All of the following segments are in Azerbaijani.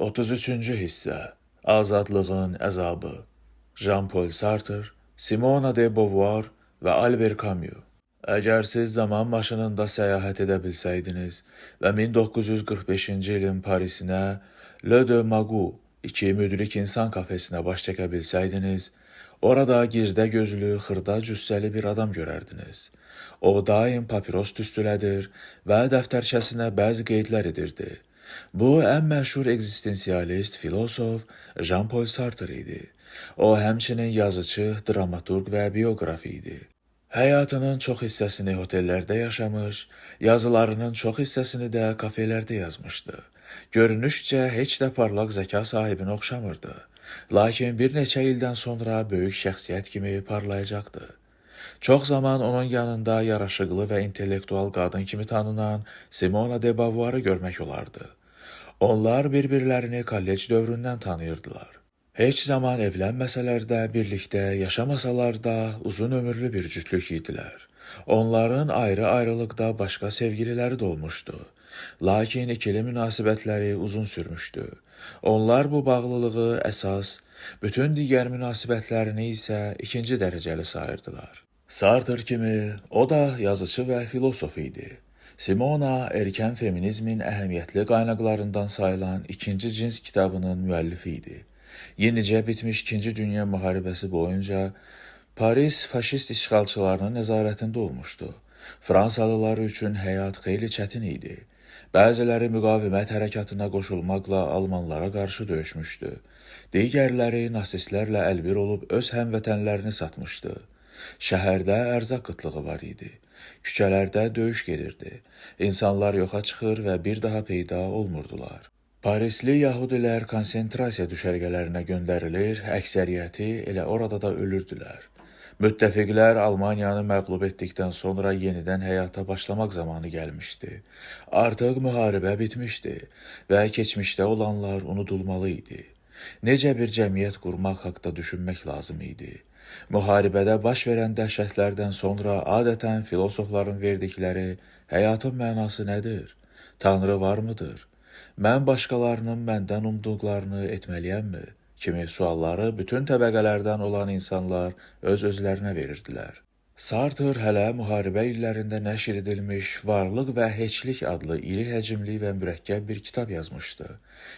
33-cü hissə Azadlığın əzabı Jean-Paul Sartre, Simone de Beauvoir və Albert Camus. Əgər siz zaman maşınında səyahət edə bilsəydiniz və 1945-ci ilin Parisinə Le de Magu, iki müdrik insan kafesinə baş çəkə bilsəydiniz, orada girdə gözlü, xırda cüssəli bir adam görərdiniz. O daim papiros tüstülədir və dəftərçəsinə bəzi qeydlər edirdi. Bu, ən məşhur egzistensialist filosof Jean-Paul Sartre idi. O, həmçinin yazıcı, dramaturq və bioqraf idi. Həyatının çox hissəsini otellərdə yaşamış, yazılarının çox hissəsini də kafelərdə yazmışdı. Görünüşcə heç də parlaq zəka sahibinə oxşamırdı. Lakin bir neçə ildən sonra böyük şəxsiyyət kimi parlayacaqdı. Çox zaman onun yanında yaraşıqlı və intellektual qadın kimi tanınan Simone de Beauvoir'ı görmək olardı. Onlar bir-birlərini kollec dövründən tanıyırdılar. Heç zaman evlənməsələr də, birlikdə yaşamasalar da uzun ömürlü bir cütlük idilər. Onların ayrı-ayrılıqda başqa sevgililəri də olmuşdu. Lakin ikili münasibətləri uzun sürmüşdü. Onlar bu bağlılığı əsas, bütün digər münasibətlərini isə ikinci dərəcəli sayırdılar. Sartre kimi o da yazıcı və filosof idi. Simona erkən feminizmin əhəmiyyətli qaynaqlarından sayılan ikinci cins kitabının müəllifi idi. Yenicə bitmiş 2-ci Dünya müharibəsi boyunca Paris faşist işğalçılarının nəzarətində olmuşdu. Fransalılar üçün həyat xeyli çətin idi. Bəziləri müqavimət hərəkatına qoşulmaqla almanlara qarşı döyüşmüşdü. Digərləri nasistlərlə əlbir olub öz həmvətənlərini satmışdı. Şəhərdə ərzaq qıtlığı var idi. Küçələrdə döyüş gedirdi. İnsanlar yoxa çıxır və bir daha peyda olmurdular. Parisli yahudilər konsentrasiya düşərgələrinə göndərilir, əksəriyyəti elə orada da ölürdülər. Müttəfiqlər Almaniyanı məğlub etdikdən sonra yenidən həyata başlamaq zamanı gəlmişdi. Artıq müharibə bitmişdi və keçmişdə olanlar unudulmalı idi. Necə bir cəmiyyət qurmaq haqda düşünmək lazım idi. Müharibədə baş verən dəhşətlərdən sonra adətən filosofların verdikləri həyatın mənası nədir? Tanrı varmıdır? Mən başqalarının məndən umduqlarını etməliyəmmi? Kimi sualları bütün təbəqələrdən olan insanlar öz-özlərinə verirdilər. Sartre hələ müharibə illərində nəşr edilmiş Varlıq və Heçlik adlı iri həcmli və mürəkkəb bir kitab yazmışdı.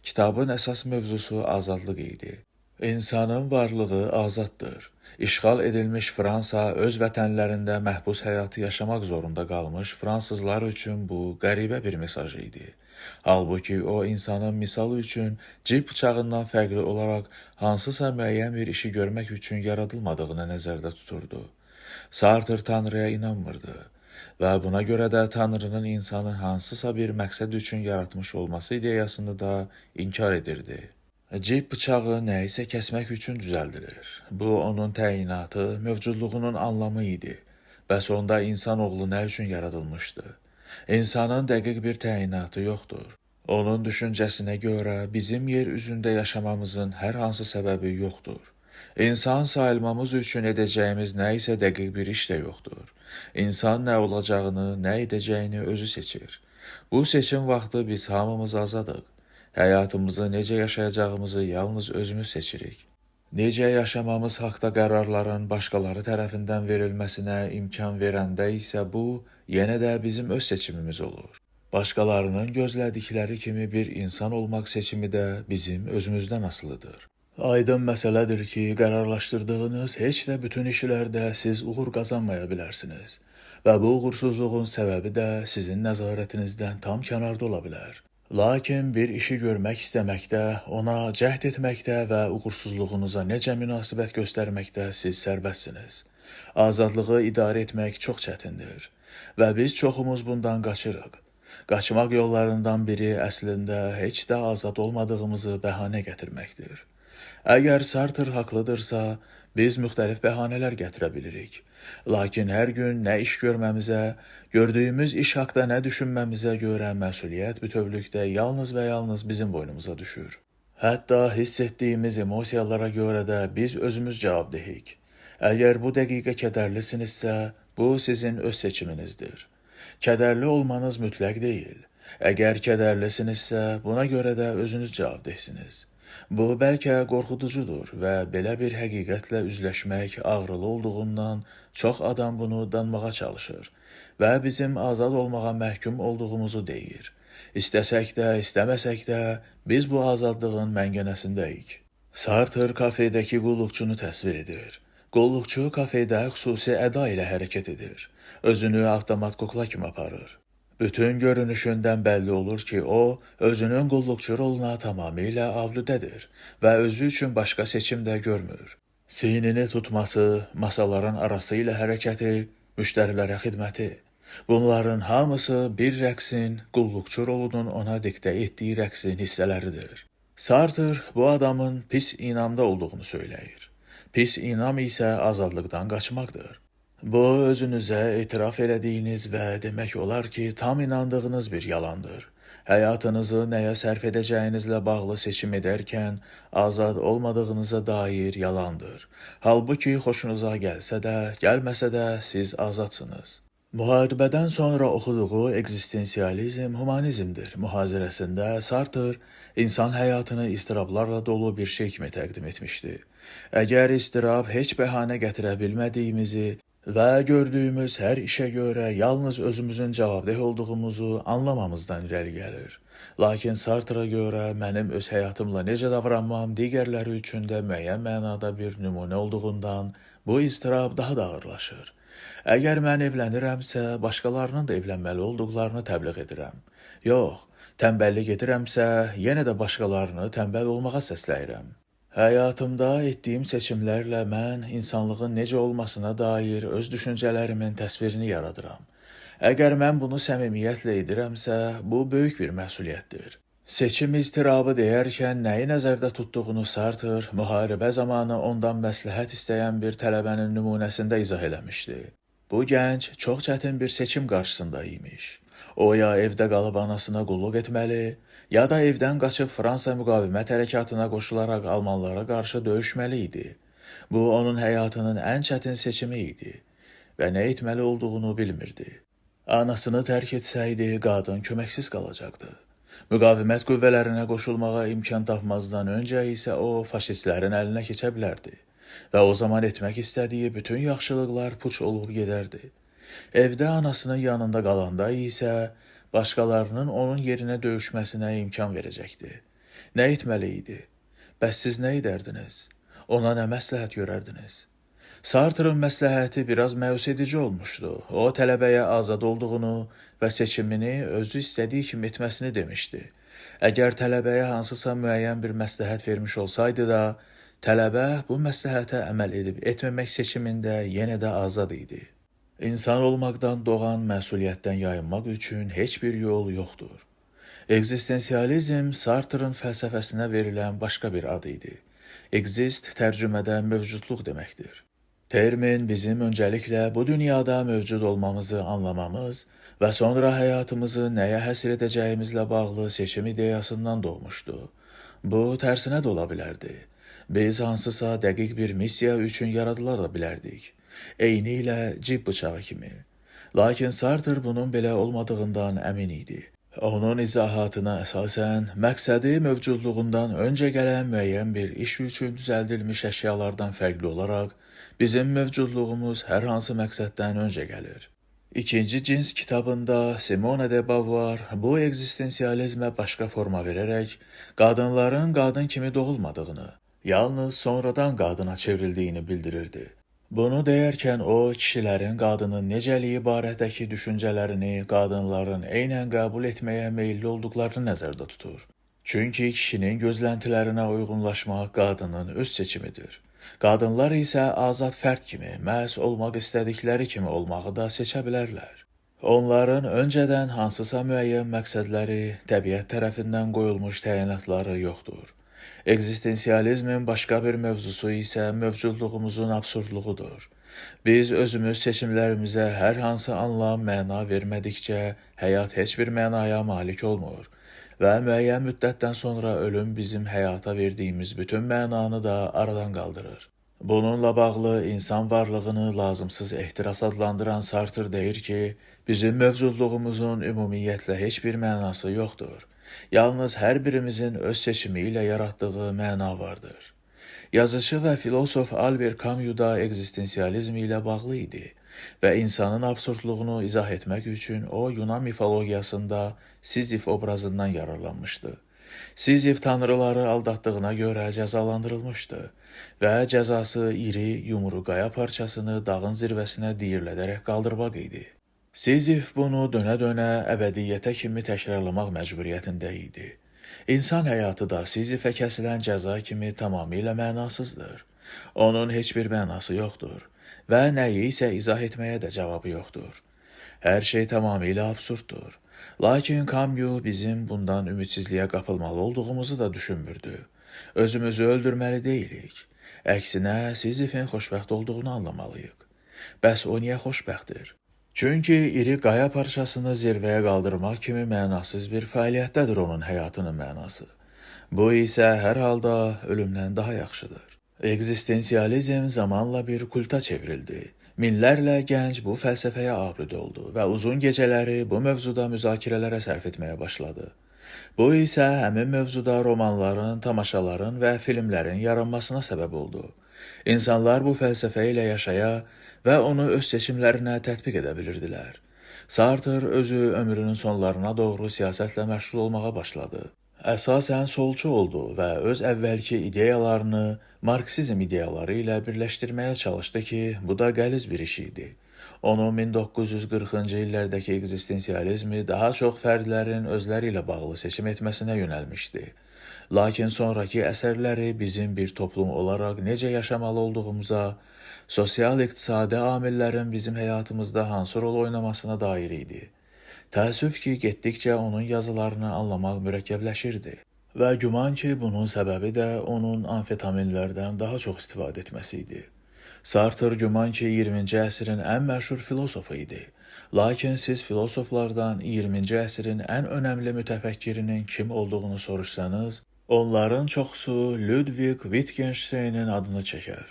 Kitabın əsas mövzusu azadlıq idi. İnsanın varlığı azaddır. İşğal edilmiş Fransa öz vətənlərində məhbus həyatı yaşamaq zorunda qalmış fransızlar üçün bu qəribə bir mesaj idi. Halbuki o insanın misalı üçün cib bıçağından fərqli olaraq hansısa müəyyən bir işi görmək üçün yaradılmadığını nəzərdə tuturdu. Sartre Tanrıya inanmırdı və buna görə də Tanrının insanı hansısa bir məqsəd üçün yaratmış olması ideyasını da inkar edirdi. Cib bıçağı nə isə kəsmək üçün düzəldilir. Bu, onun təyinatı, mövcudluğunun anlamı idi. Bəs onda insanoğlu nə üçün yaradılmışdı? İnsanın dəqiq bir təyinatı yoxdur. Onun düşüncəsinə görə bizim yer üzündə yaşamamızın hər hansı səbəbi yoxdur. İnsan sayılmamız üçün edəcəyimiz nə isə dəqiq bir iş də yoxdur. İnsan nə olacağını, nə edəcəyini özü seçir. Bu seçim vaxtı biz hamımız azadıq. Həyatımızı necə yaşayacağımızı yalnız özümüz seçirik. Necə yaşamamız haqda qərarların başqaları tərəfindən verilməsinə imkan verəndə isə bu, yenə də bizim öz seçimimiz olur. Başqalarının gözlədikləri kimi bir insan olmaq seçimi də bizim özümüzdən asılıdır. Aydın məsələdir ki, qərarlaşdırdığınız heç də bütün işlərdə siz uğur qazanmaya bilərsiniz. Və bu uğursuzluğun səbəbi də sizin nəzarətinizdən tam kənarda ola bilər. Lakin bir işi görmək istəməkdə, ona cəhd etməkdə və uğursuzluğunuza necə münasibət göstərməkdə siz sərbəstsiniz. Azadlığı idarə etmək çox çətindir və biz çoxumuz bundan qaçırıq. Qaçmaq yollarından biri əslində heç də azad olmadığımızı bəhanə gətirməkdir. Əgər Sartre haqlıdırsa, biz müxtəlif bəhanələr gətirə bilirik. Lakin hər gün nə iş görməmizə, gördüyümüz iş haqda nə düşünməmizə görə məsuliyyət bütövlükdə yalnız və yalnız bizim boynumuza düşür. Hətta hiss etdiyimiz emosiyalara görə də biz özümüz cavabdehik. Əgər bu dəqiqə kədərlisinizsə, bu sizin öz seçiminizdir. Kədərli olmanız mütləq deyil. Əgər kədərlisinizsə, buna görə də özünüz cavabdehsiniz. Bu bəlkə qorxuducudur və belə bir həqiqətlə üzləşmək ağrılı olduğundan çox adam bunu danmağa çalışır və bizim azad olmağa məhkum olduğumuzu deyir. İstəsək də, istəməsək də biz bu azadlığın məngənəsindəyik. Sartre kafedəki qulluqçunu təsvir edir. Qulluqçu kafedə xüsusi əda ilə hərəkət edir. Özünü avtomat kukla kimi aparır. Bütün görünüşündən bəlli olur ki, o, özünün qulluqçu roluna tamamilə avludədir və özü üçün başqa seçim də görmür. Sinini tutması, masaların arası ilə hərəkəti, müştərilərə xidməti. Bunların hamısı bir rəqsin, qulluqçu rolunun ona diktə etdiyi rəqsin hissələridir. Sartre bu adamın pis inamda olduğunu söyləyir. Pis inam isə azadlıqdan qaçmaqdır. Bu, özünüzə etiraf elədiyiniz və demək olar ki, tam inandığınız bir yalandır. Həyatınızı nəyə sərf edəcəyinizlə bağlı seçim edərkən azad olmadığınıza dair yalandır. Halbuki xoşunuza gəlsə də, gəlməsə də siz azadsınız. Müharibədən sonra oxuduğu ekzistensializm humanizmdir mühazirəsində Sartre insan həyatını istirablarla dolu bir şey kimi təqdim etmişdi. Əgər istirab heç bəhanə gətirə bilmədiyimizi və gördüyümüz hər işə görə yalnız özümüzün cavabdeh olduğumuzu anlamamızdan irəli gəlir. Lakin Sartre-a görə mənim öz həyatımla necə davranmam digərləri üçün də müəyyən mənada bir nümunə olduğundan bu istirab daha da ağırlaşır. Əgər mən evlənirəmsə, başqalarının da evlənməli olduqlarını təbliğ edirəm. Yox, tənbəllik edirəmsə, yenə də başqalarını tənbəl olmağa səsləyirəm. Həyatımda etdiyim seçimlərlə mən insanlığın necə olmasına dair öz düşüncələrimin təsvirini yaradıram. Əgər mən bunu səmimiyyətlə edirəmsə, bu böyük bir məsuliyyətdir. Seçim iztirabı deyərkən nəyi nəzərdə tutduğunu Sartre müharibə zamanı ondan məsləhət istəyən bir tələbənin nümunəsində izah eləmişdi. Bu gənc çox çətin bir seçim qarşısında imiş. O ya evdə qalıb anasına qulluq etməli, ya da evdən qaçıb Fransa müqavimət hərəkatına qoşularaq Almanlara qarşı döyüşməli idi. Bu, onun həyatının ən çətin seçimi idi və nə etməli olduğunu bilmirdi. Anasını tərk etsəydi, qadın köməksiz qalacaqdı. Müqavimət qüvvələrinə qoşulmağa imkan tapmazdan öncə isə o, faşistlərin əlinə keçə bilərdi və o zaman etmək istədiyi bütün yaxşılıqlar puç olub gedərdi. Evdə anasının yanında qalanda isə başqalarının onun yerinə döyüşməsinə imkan verəcəkdi. Nə etməli idi? Bəs siz nə edərdiniz? Ona nə məsləhət görərdiniz? Sartre'ın məsləhəti biraz məyus edici olmuşdu. O, tələbəyə azad olduğunu və seçimini özü istədiyi kimi etməsini demişdi. Əgər tələbəyə hansısa müəyyən bir məsləhət vermiş olsaydı da, tələbə bu məsləhətə əməl edib etməmək seçimində yenə də azad idi. İnsan olmaqdan doğan məsuliyyətdən yayınmaq üçün heç bir yol yoxdur. Ekzistensializm Sartre'ın fəlsəfəsinə verilən başqa bir adı idi. Exist tərcümədə mövcudluq deməkdir. Termin bizim öncəliklə bu dünyada mövcud olmamızı anlamamız və sonra həyatımızı nəyə həsr edəcəyimizlə bağlı seçim ideyasından doğmuşdu. Bu, tərsinə də ola bilərdi. Biz hansısa dəqiq bir missiya üçün yaradıla da bilərdik. Eynilə cib bıçağı kimi. Lakin Sartre bunun belə olmadığından əmin idi. Onun izahatına əsasən, məqsədi mövcudluğundan öncə gələn müəyyən bir iş üçün düzəldilmiş əşyalardan fərqli olaraq, bizim mövcudluğumuz hər hansı məqsəddən öncə gəlir. İkinci cins kitabında Simone de Beauvoir bu ekzistensializmə başqa forma verərək, qadınların qadın kimi doğulmadığını, yalnız sonradan qadına çevrildiyini bildirirdi. Bunu deyərkən o, kişilərin qadının necəliyi barədəki düşüncələrini qadınların eynən qəbul etməyə meyilli olduqlarını nəzərdə tutur. Çünki kişinin gözləntilərinə uyğunlaşmaq qadının öz seçimidir. Qadınlar isə azad fərd kimi, məhz olmaq istədikləri kimi olmağı da seçə bilərlər. Onların öncədən hansısa müəyyən məqsədləri, təbiət tərəfindən qoyulmuş təyinatları yoxdur. Ekzistensializmin başqa bir mövzusu isə mövcudluğumuzun absurdluğudur. Biz özümüz seçimlərimizə hər hansı anlam, məna vermədikcə həyat heç bir mənaya malik olmur və müəyyən müddətdən sonra ölüm bizim həyata verdiyimiz bütün mənanı da aradan qaldırır. Bununla bağlı insan varlığını lazımsız ehtiras adlandıran Sartre deyir ki, bizim mövcudluğumuzun ümumiyyətlə heç bir mənası yoxdur. Yalnız hər birimizin öz seçimi ilə yaratdığı məna vardır. Yazıcı və filosof Albert Camus da egzistensializm ilə bağlı idi və insanın absurdluğunu izah etmək üçün o Yunan mifologiyasında Sizif obrazından yararlanmışdı. Sizif tanrıları aldatdığına görə cəzalandırılmışdı və cəzası iri, yumru qaya parçasını dağın zirvəsinə diyirlədərək qaldırmaq idi. Sizif bunu dönə-dönə əbədiyyətə kimi təkrarlamaq məcburiyyətində idi. İnsan həyatı da Sizifə kəsilən cəza kimi tamamilə mənasızdır. Onun heç bir mənası yoxdur və nəyi isə izah etməyə də cavabı yoxdur. Hər şey tamamilə absurddur. Lakin Camus bizim bundan ümidsizliyə qapılmalı olduğumuzu da düşünmürdü. Özümüzü öldürməli deyilik. Əksinə, Sizifin xoşbəxt olduğunu anlamalıyıq. Bəs o niyə xoşbəxtdir? Çünki iri qaya parçasını zirvəyə qaldırmaq kimi mənasız bir fəaliyyətdədir onun həyatının mənası. Bu isə hər halda ölümdən daha yaxşıdır. Egzistensializm zamanla bir kulta çevrildi. Minlərlə gənc bu fəlsəfəyə abid oldu və uzun gecələri bu mövzuda müzakirələrə sərf etməyə başladı. Bu isə həmin mövzuda romanların, tamaşaların və filmlərin yaranmasına səbəb oldu. İnsanlar bu fəlsəfə ilə yaşaya və onu öz seçimlərinə tətbiq edə bilirdilər. Sartre özü ömrünün sonlarına doğru siyasətlə məşğul olmağa başladı. Əsasən solçu oldu və öz əvvəlki ideyalarını Marksizm ideyaları ilə birləşdirməyə çalışdı ki, bu da qəliz bir iş idi. Onun 1940-cı illərdəki egzistensializmi daha çox fərdlərin özləri ilə bağlı seçim etməsinə yönəlmişdi. Lakin sonraki əsərləri bizim bir toplum olaraq necə yaşamalı olduğumuza, sosial-iqtisadi amillərin bizim həyatımızda hansı rol oynamasına dair idi. Təəssüf ki, getdikcə onun yazılarını anlamaq mürəkkəbləşirdi və güman ki, bunun səbəbi də onun amfetaminlərdən daha çox istifadə etməsi idi. Sartre güman ki, 20-ci əsrin ən məşhur filosofu idi. Lakin siz filosoflardan 20-ci əsrin ən önəmli mütəfəkkirinin kim olduğunu soruşsanız, onların çoxusu Ludwig Wittgenstein'in adını çəkər.